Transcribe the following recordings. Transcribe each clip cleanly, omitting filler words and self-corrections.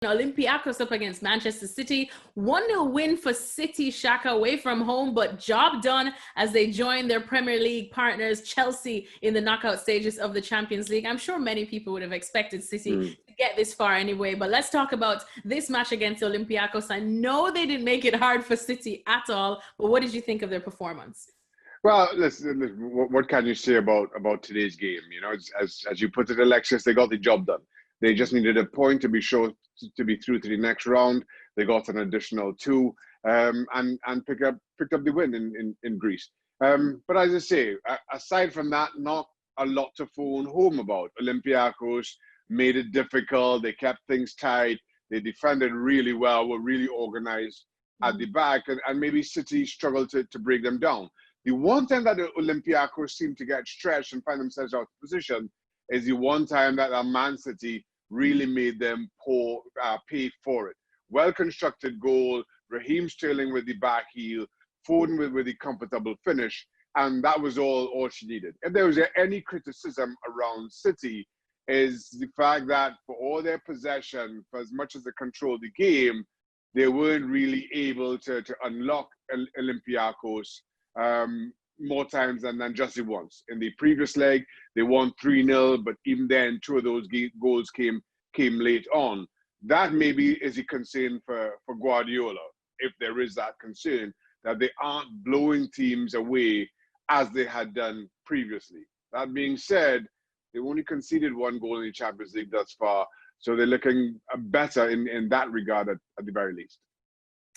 Olympiakos up against Manchester City. 1-0 win for City, Shaka, away from home, but job done as they join their Premier League partners, Chelsea, in the knockout stages of the Champions League. I'm sure many people would have expected City to get this far anyway, but let's talk about this match against Olympiakos. I know they didn't make it hard for City at all, but what did you think of their performance? Well, listen, what can you say about today's game? You know, as you put it, Alexis, they got the job done. They just needed a point to be sure to be through to the next round. They got an additional 2 and picked up the win in Greece. But as I say, aside from that, not a lot to phone home about. Olympiakos made it difficult. They kept things tight. They defended really well, were really organized at the back, and maybe City struggled to break them down. The one time that the Olympiakos seemed to get stretched and find themselves out of position is the one time that Man City really made them pay for it. Well-constructed goal, Raheem Sterling with the back heel, Foden with the comfortable finish, and that was all she needed. If there was any criticism around City, is the fact that for all their possession, for as much as they controlled the game, they weren't really able to unlock Olympiakos more times than just the once. In the previous leg, they won 3-0, but even then, 2 of those goals came late on. That maybe is a concern for Guardiola, if there is that concern, that they aren't blowing teams away as they had done previously. That being said, they only conceded 1 goal in the Champions League thus far, so they're looking better in that regard at the very least.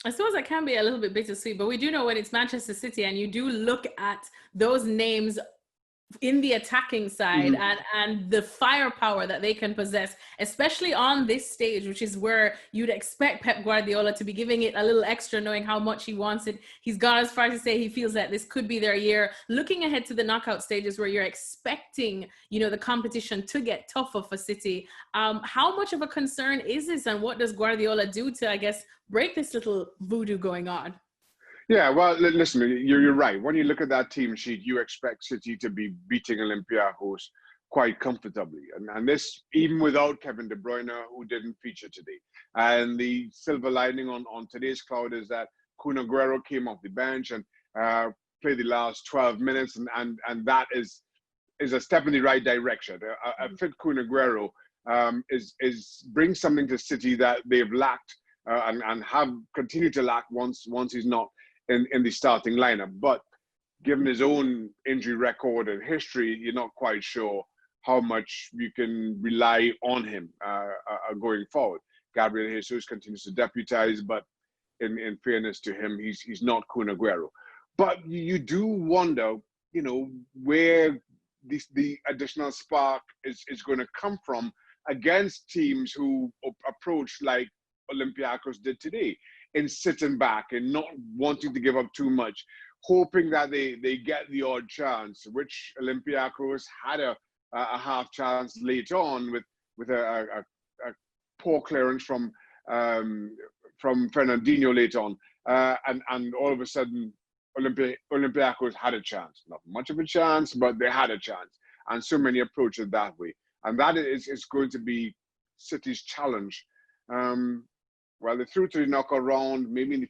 I suppose that can be a little bit bittersweet, but we do know when it's Manchester City and you do look at those names in the attacking side and the firepower that they can possess, especially on this stage, which is where you'd expect Pep Guardiola to be giving it a little extra, knowing how much he wants it. He's gone as far to say he feels that this could be their year. Looking ahead to the knockout stages where you're expecting, the competition to get tougher for City, how much of a concern is this, and what does Guardiola do to, I guess, break this little voodoo going on? Yeah, well, listen, you're right. When you look at that team sheet, you expect City to be beating Olympiakos quite comfortably. And this, even without Kevin De Bruyne, who didn't feature today. And the silver lining on today's cloud is that Kun Aguero came off the bench and played the last 12 minutes. And that is a step in the right direction. A fit Kun Aguero brings something to City that they've lacked and have continued to lack once he's not in the starting lineup. But given his own injury record and history, you're not quite sure how much you can rely on him going forward. Gabriel Jesus continues to deputize, but in fairness to him, he's not Kun Aguero. But you do wonder, where the additional spark is going to come from against teams who approach like Olympiakos did today, in sitting back and not wanting to give up too much, hoping that they get the odd chance, which Olympiakos had a half chance late on with a poor clearance from Fernandinho late on, and all of a sudden Olympiakos had a chance. Not much of a chance, but they had a chance, and so many approach it that way, and that is going to be City's challenge. Well, they're through to the knockout round, maybe in the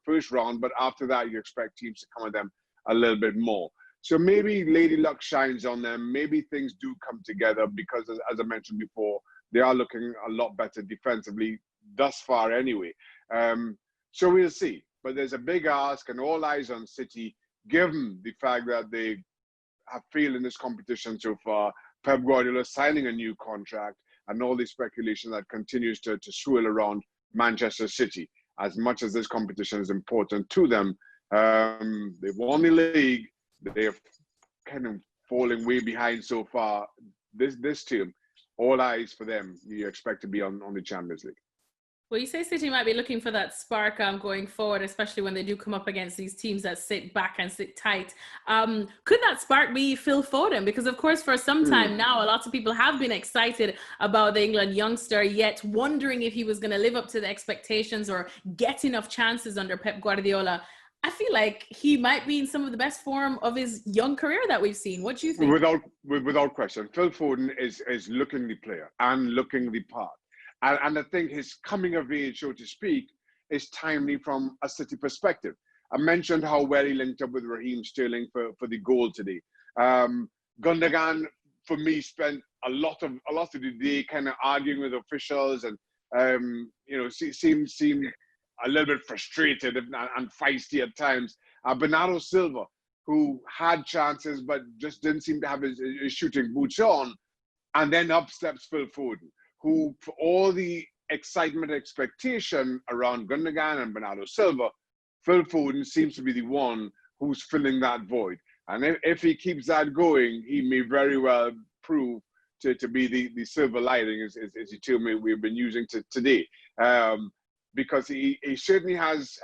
first round, but after that, you expect teams to come at them a little bit more. So maybe Lady Luck shines on them. Maybe things do come together because, as I mentioned before, they are looking a lot better defensively thus far anyway. So we'll see. But there's a big ask and all eyes on City, given the fact that they have failed in this competition so far. Pep Guardiola signing a new contract and all the speculation that continues to swirl around Manchester City. As much as this competition is important to them, they've won the league. They're kind of falling way behind so far. This team, all eyes for them. You expect to be on the Champions League. Well, you say City might be looking for that spark going forward, especially when they do come up against these teams that sit back and sit tight. Could that spark be Phil Foden? Because, of course, for some time now, a lot of people have been excited about the England youngster, yet wondering if he was going to live up to the expectations or get enough chances under Pep Guardiola. I feel like he might be in some of the best form of his young career that we've seen. What do you think? Without question, Phil Foden is looking the player and looking the part. And I think his coming of age, so to speak, is timely from a City perspective. I mentioned how well he linked up with Raheem Sterling for the goal today. Gundogan, for me, spent a lot of the day kind of arguing with officials and seemed a little bit frustrated and feisty at times. Bernardo Silva, who had chances but just didn't seem to have his shooting boots on, and then up steps Phil Foden, who, for all the excitement and expectation around Gundogan and Bernardo Silva, Phil Foden seems to be the one who's filling that void. And if he keeps that going, he may very well prove to be the silver lining, as the term we've been using today. Because he certainly has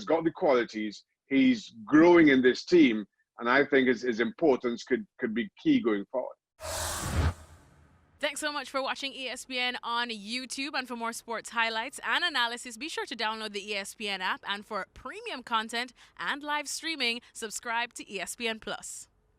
got the qualities. He's growing in this team, and I think his importance could be key going forward. Thanks so much for watching ESPN on YouTube. And for more sports highlights and analysis, be sure to download the ESPN app. And for premium content and live streaming, subscribe to ESPN Plus.